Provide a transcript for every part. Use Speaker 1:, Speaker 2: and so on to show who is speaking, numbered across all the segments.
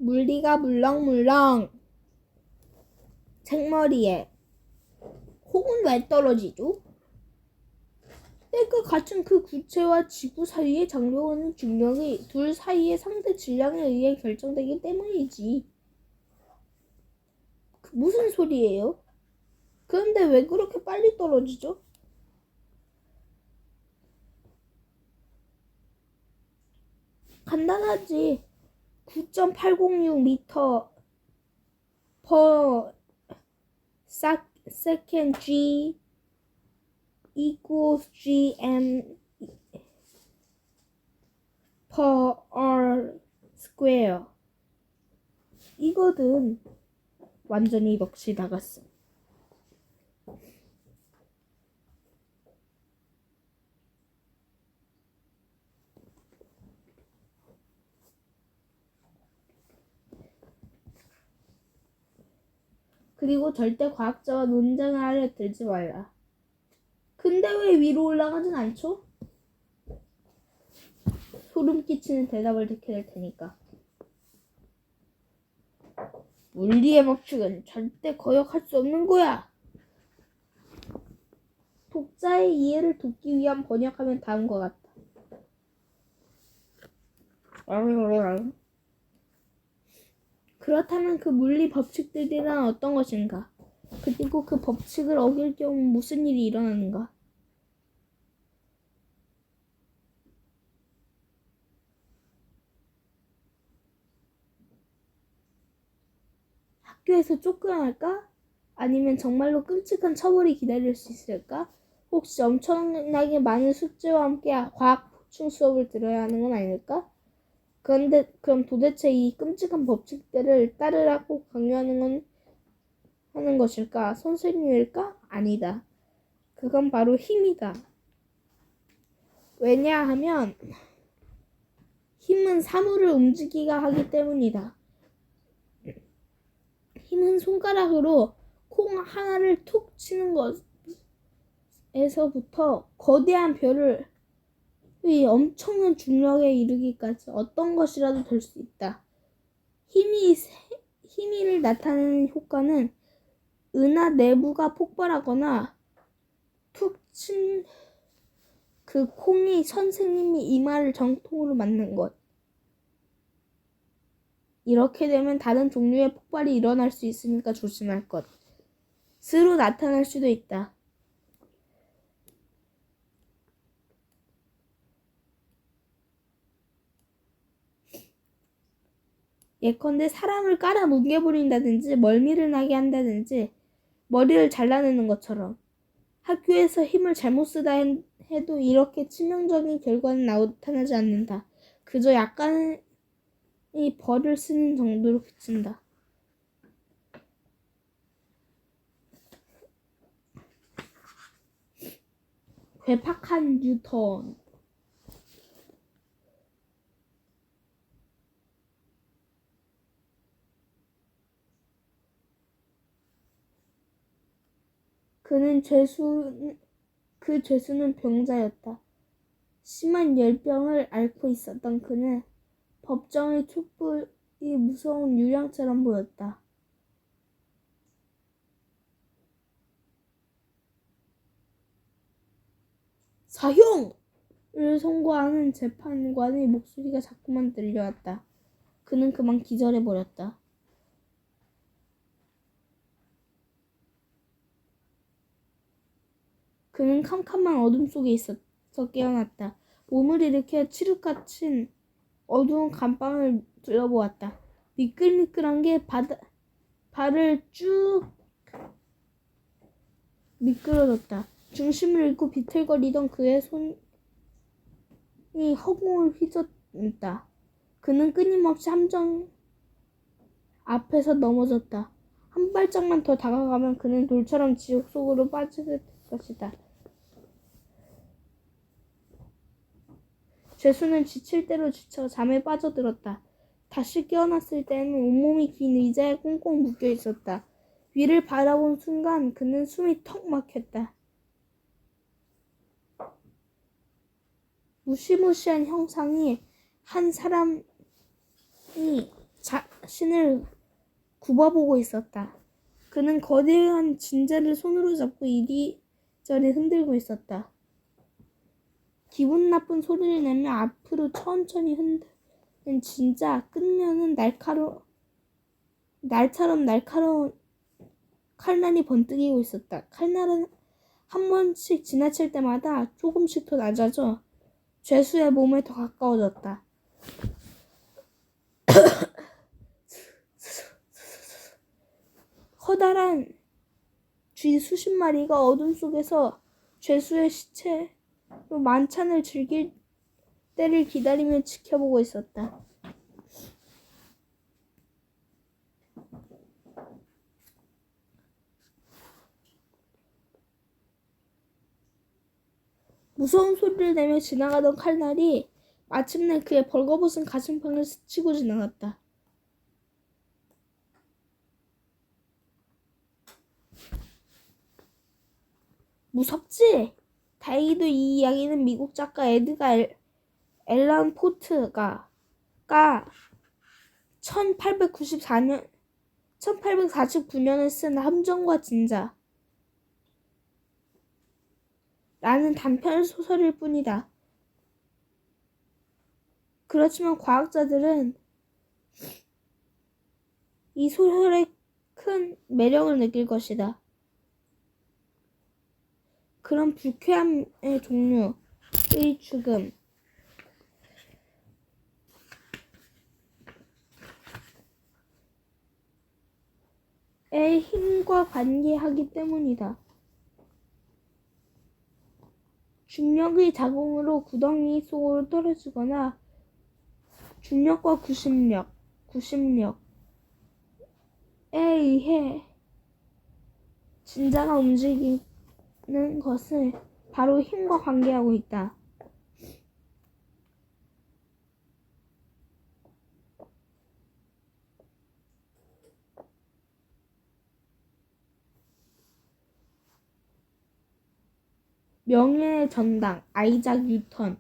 Speaker 1: 물리가 물렁물렁 책머리에. 콩은 왜 떨어지죠? 때가 같은 그 구체와 지구 사이에 작용하는 중력이 둘 사이의 상대 질량에 의해 결정되기 때문이지. 무슨 소리예요? 그런데 왜 그렇게 빨리 떨어지죠? 간단하지. 9.806m per second G equals gm per r square. 이거든. 완전히 넋이 나갔어. 그리고 절대 과학자와 논쟁을 하려 들지 말라. 근데 왜 위로 올라가진 않죠? 소름 끼치는 대답을 듣게 될 테니까. 물리의 법칙은 절대 거역할 수 없는 거야. 독자의 이해를 돕기 위한 번역하면 다음과 같다. 그렇다면 그 물리 법칙들이란 어떤 것인가? 그리고 그 법칙을 어길 경우 무슨 일이 일어나는가? 학교에서 쫓겨날까? 아니면 정말로 끔찍한 처벌이 기다릴 수 있을까? 혹시 엄청나게 많은 숙제와 함께 과학 보충 수업을 들어야 하는 건 아닐까? 그런데 그럼 도대체 이 끔찍한 법칙들을 따르라고 강요하는 하는 것일까? 선생님일까? 아니다. 그건 바로 힘이다. 왜냐하면 힘은 사물을 움직이게 하기 때문이다. 힘은 손가락으로 콩 하나를 툭 치는 것에서부터 거대한 별을 이 엄청난 중력에 이르기까지 어떤 것이라도 될 수 있다. 힘을 나타내는 효과는 은하 내부가 폭발하거나 툭 친 그 콩이 선생님이 이마를 정통으로 맞는 것. 이렇게 되면 다른 종류의 폭발이 일어날 수 있으니까 조심할 것. 스로 나타날 수도 있다. 예컨대 사람을 깔아 뭉개버린다든지 멀미를 나게 한다든지 머리를 잘라내는 것처럼 학교에서 힘을 잘못 쓰다 해도 이렇게 치명적인 결과는 나타나지 않는다. 그저 약간의 벌을 쓰는 정도로 그친다. 괴팍한 뉴턴. 그 죄수는 병자였다. 심한 열병을 앓고 있었던 그는 법정의 촛불이 무서운 유령처럼 보였다. 사형을 선고하는 재판관의 목소리가 자꾸만 들려왔다. 그는 그만 기절해버렸다. 그는 캄캄한 어둠 속에 있어서 깨어났다. 몸을 일으켜 칠흑같은 어두운 감방을 둘러보았다. 미끌미끌한 게 발을 쭉 미끄러졌다. 중심을 잃고 비틀거리던 그의 손이 허공을 휘젓는다. 그는 끊임없이 함정 앞에서 넘어졌다. 한 발짝만 더 다가가면 그는 돌처럼 지옥 속으로 빠질 것이다. 죄수는 지칠 대로 지쳐 잠에 빠져들었다. 다시 깨어났을 때는 온몸이 긴 의자에 꽁꽁 묶여 있었다. 위를 바라본 순간 그는 숨이 턱 막혔다. 무시무시한 형상이 한 사람이 자신을 굽어보고 있었다. 그는 거대한 진자를 손으로 잡고 이리저리 흔들고 있었다. 기분 나쁜 소리를 내며 앞으로 천천히 흔드는 진자 끝면은 날처럼 날카로운 칼날이 번뜩이고 있었다. 칼날은 한 번씩 지나칠 때마다 조금씩 더 낮아져 죄수의 몸에 더 가까워졌다. 커다란 쥐 수십 마리가 어둠 속에서 죄수의 시체로 만찬을 즐길 때를 기다리며 지켜보고 있었다. 무서운 소리를 내며 지나가던 칼날이 마침내 그의 벌거벗은 가슴팍을 스치고 지나갔다. 무섭지? 다행히도 이 이야기는 미국 작가 에드가 앨런 포트가 1849년에 쓴 함정과 진자 라는 단편 소설일 뿐이다. 그렇지만 과학자들은 이 소설에 큰 매력을 느낄 것이다. 그런 불쾌함의 종류의 죽음의 힘과 관계하기 때문이다. 중력의 작용으로 구덩이 속으로 떨어지거나 중력과 구심력에 의해 진자가 움직이는 것은 바로 힘과 관계하고 있다. 명예의 전당 아이작 뉴턴.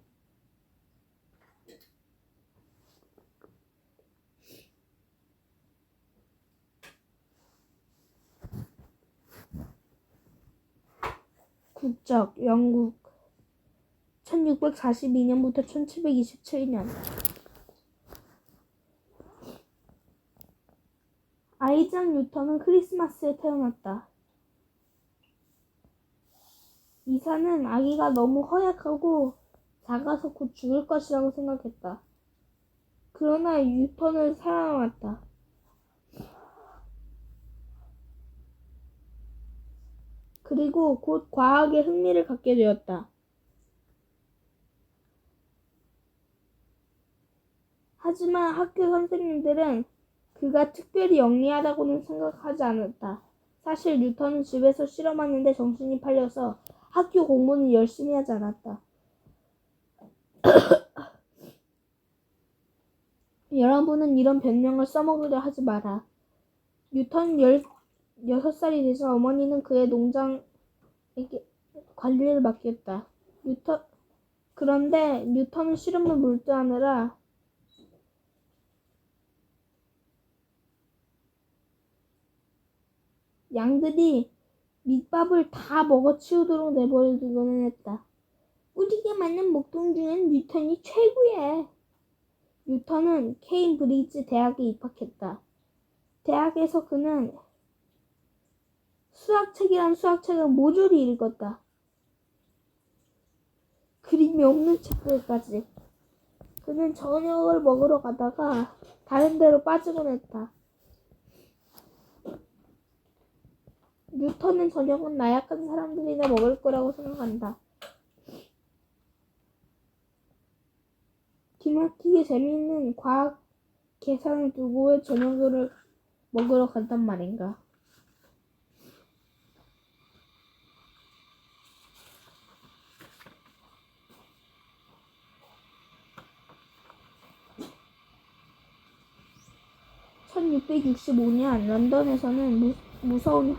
Speaker 1: 국적 영국 1642년부터 1727년. 아이작 뉴턴은 크리스마스에 태어났다. 이사는 아기가 너무 허약하고 작아서 곧 죽을 것이라고 생각했다. 그러나 뉴턴을 살아남았다. 그리고 곧 과학에 흥미를 갖게 되었다. 하지만 학교 선생님들은 그가 특별히 영리하다고는 생각하지 않았다. 사실 뉴턴은 집에서 실험하는데 정신이 팔려서 학교 공부는 열심히 하지 않았다. 여러분은 이런 변명을 써먹으려 하지 마라. 뉴턴은 16살이 되자 어머니는 그의 농장에게 관리를 맡겼다. 그런데 뉴턴은 실험을 몰두하느라 양들이 밑밥을 다 먹어치우도록 내버려두고는 했다. 우리가 맞는 목동 중엔 뉴턴이 최고야. 뉴턴은 케임브리지 대학에 입학했다. 대학에서 그는 수학책이란 수학책을 모조리 읽었다. 그림이 없는 책들까지. 그는 저녁을 먹으러 가다가 다른 데로 빠지곤 했다. 뉴턴은 저녁은 나약한 사람들이나 먹을 거라고 생각한다. 기막히게 재미있는 과학 계산을 두고 왜 저녁을 먹으러 간단 말인가. (1665년) 런던에서는 무서운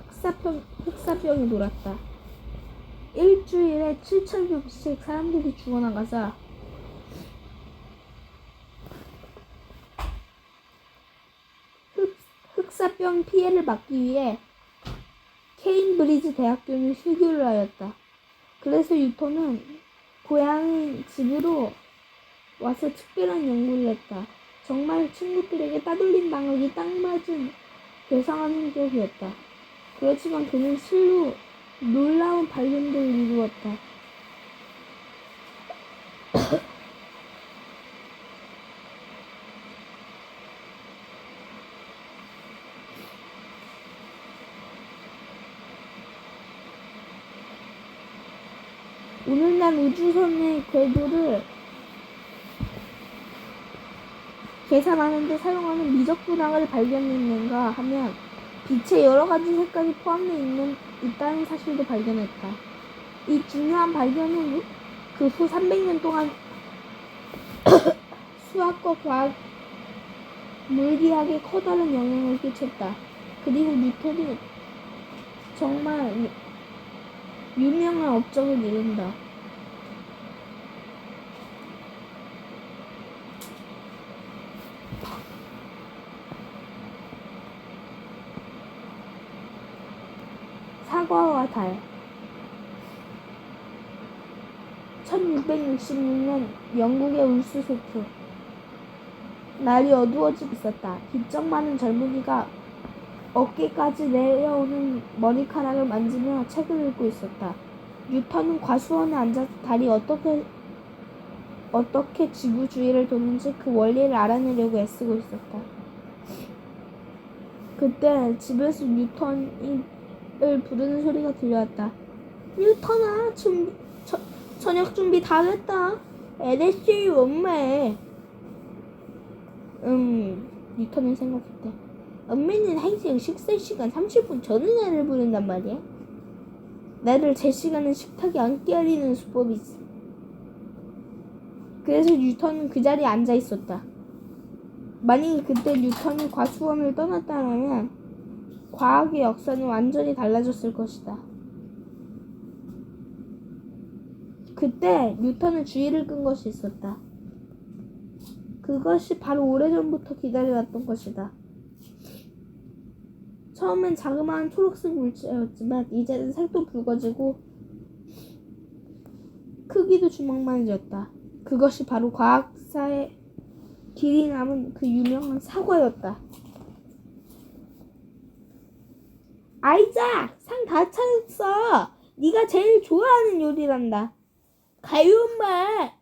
Speaker 1: 흑사병이 돌았다. 일주일에 7,000명씩 사람들이 죽어나가자 흑사병 피해를 막기 위해 케임브리지 대학교는 휴교를 하였다. 그래서 뉴턴은 고향인 집으로 와서 특별한 연구를 했다. 정말 친구들에게 따돌림 당하기 딱 맞은 괴상한 성격이었다. 그렇지만 그는 실로 놀라운 발견들을 이루었다. 오늘날 우주선의 궤도를 계산하는 데 사용하는 미적 분학을 발견했는가 하면 빛의 여러 가지 색깔이 포함되어 있다는 사실도 발견했다. 이 중요한 발견은 그 후 300년 동안 수학과 과학, 물리학에 커다란 영향을 끼쳤다. 그리고 뉴턴이 정말 유명한 업적을 이룬다. 사과와 달. 1666년 영국의 울스소프. 날이 어두워지고 있었다. 기적 많은 젊은이가 어깨까지 내려오는 머리카락을 만지며 책을 읽고 있었다. 뉴턴은 과수원에 앉아서 달이 어떻게 지구 주위를 도는지 그 원리를 알아내려고 애쓰고 있었다. 그때 집에서 뉴턴을 부르는 소리가 들려왔다. 뉴턴아, 저녁 준비 다 됐다. LSE 엄마에. 뉴턴은 생각했다. 엄마는 항상 식사 시간 30분 전에 나를 부른단 말이야. 나를 제 시간에 식탁에 앉게 하려는 수법이지. 그래서 뉴턴은 그 자리에 앉아 있었다. 만일 그때 뉴턴이 과수원을 떠났다면 과학의 역사는 완전히 달라졌을 것이다. 그때 뉴턴은 주의를 끈 것이 있었다. 그것이 바로 오래전부터 기다려왔던 것이다. 처음엔 자그마한 초록색 물체였지만 이제는 색도 붉어지고 크기도 주먹만해졌다. 그것이 바로 과학사의 길이 남은 그 유명한 사과였다. 아이작! 상 다 차렸어! 네가 제일 좋아하는 요리란다. 가요 엄마!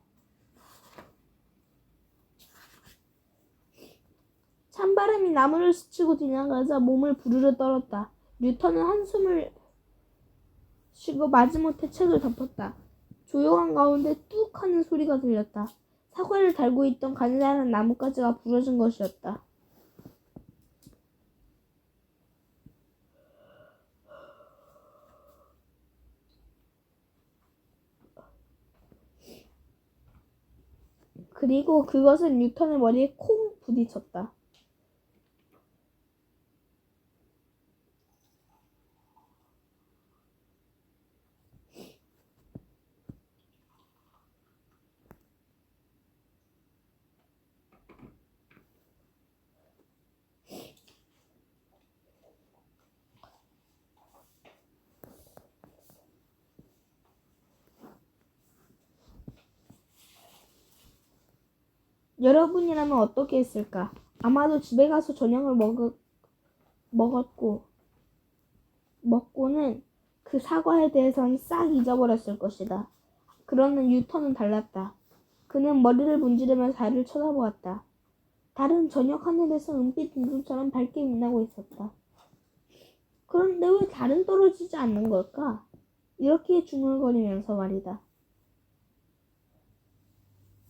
Speaker 1: 찬바람이 나무를 스치고 지나가자 몸을 부르르 떨었다. 뉴턴은 한숨을 쉬고 마지못해 책을 덮었다. 조용한 가운데 뚝 하는 소리가 들렸다. 사과를 달고 있던 가느다란 나뭇가지가 부러진 것이었다. 그리고 그것은 뉴턴의 머리에 콩 부딪혔다. 여러분이라면 어떻게 했을까? 아마도 집에 가서 저녁을 먹고는 그 사과에 대해서는 싹 잊어버렸을 것이다. 그러나 뉴턴은 달랐다. 그는 머리를 문지르며 달을 쳐다보았다. 달은 저녁 하늘에서 은빛 눈처럼 밝게 빛나고 있었다. 그런데 왜 달은 떨어지지 않는 걸까? 이렇게 중얼거리면서 말이다.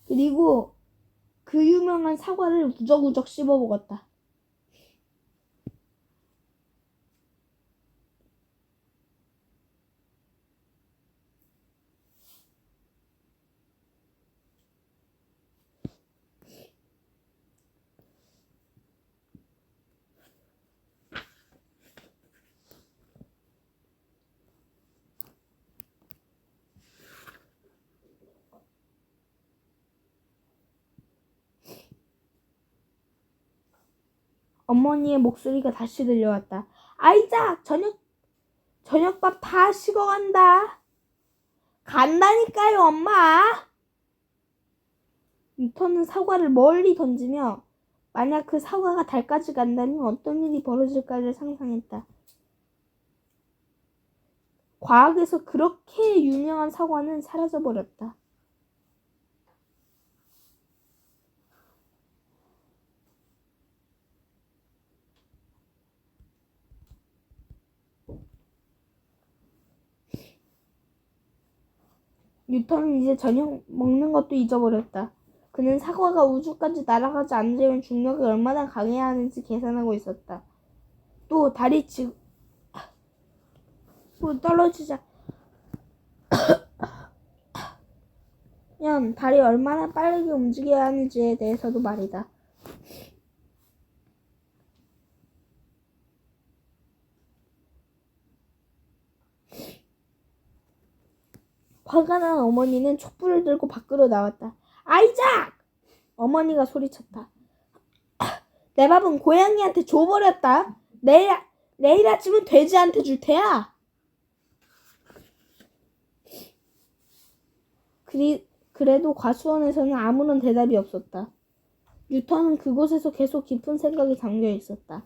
Speaker 1: 그리고 그 유명한 사과를 우적우적 씹어 먹었다. 어머니의 목소리가 다시 들려왔다. 아이작, 저녁밥 다 식어간다. 간다니까요, 엄마. 뉴턴은 사과를 멀리 던지며 만약 그 사과가 달까지 간다면 어떤 일이 벌어질까를 상상했다. 과학에서 그렇게 유명한 사과는 사라져버렸다. 뉴턴은 이제 저녁 먹는 것도 잊어버렸다. 그는 사과가 우주까지 날아가지 않으려면 중력이 얼마나 강해야 하는지 계산하고 있었다. 또 달이 떨어지자면 달이 얼마나 빠르게 움직여야 하는지에 대해서도 말이다. 화가 난 어머니는 촛불을 들고 밖으로 나왔다. 아이작! 어머니가 소리쳤다. 내 밥은 고양이한테 줘버렸다. 내일 아침은 돼지한테 줄 테야. 그래도 과수원에서는 아무런 대답이 없었다. 뉴턴은 그곳에서 계속 깊은 생각에 잠겨 있었다.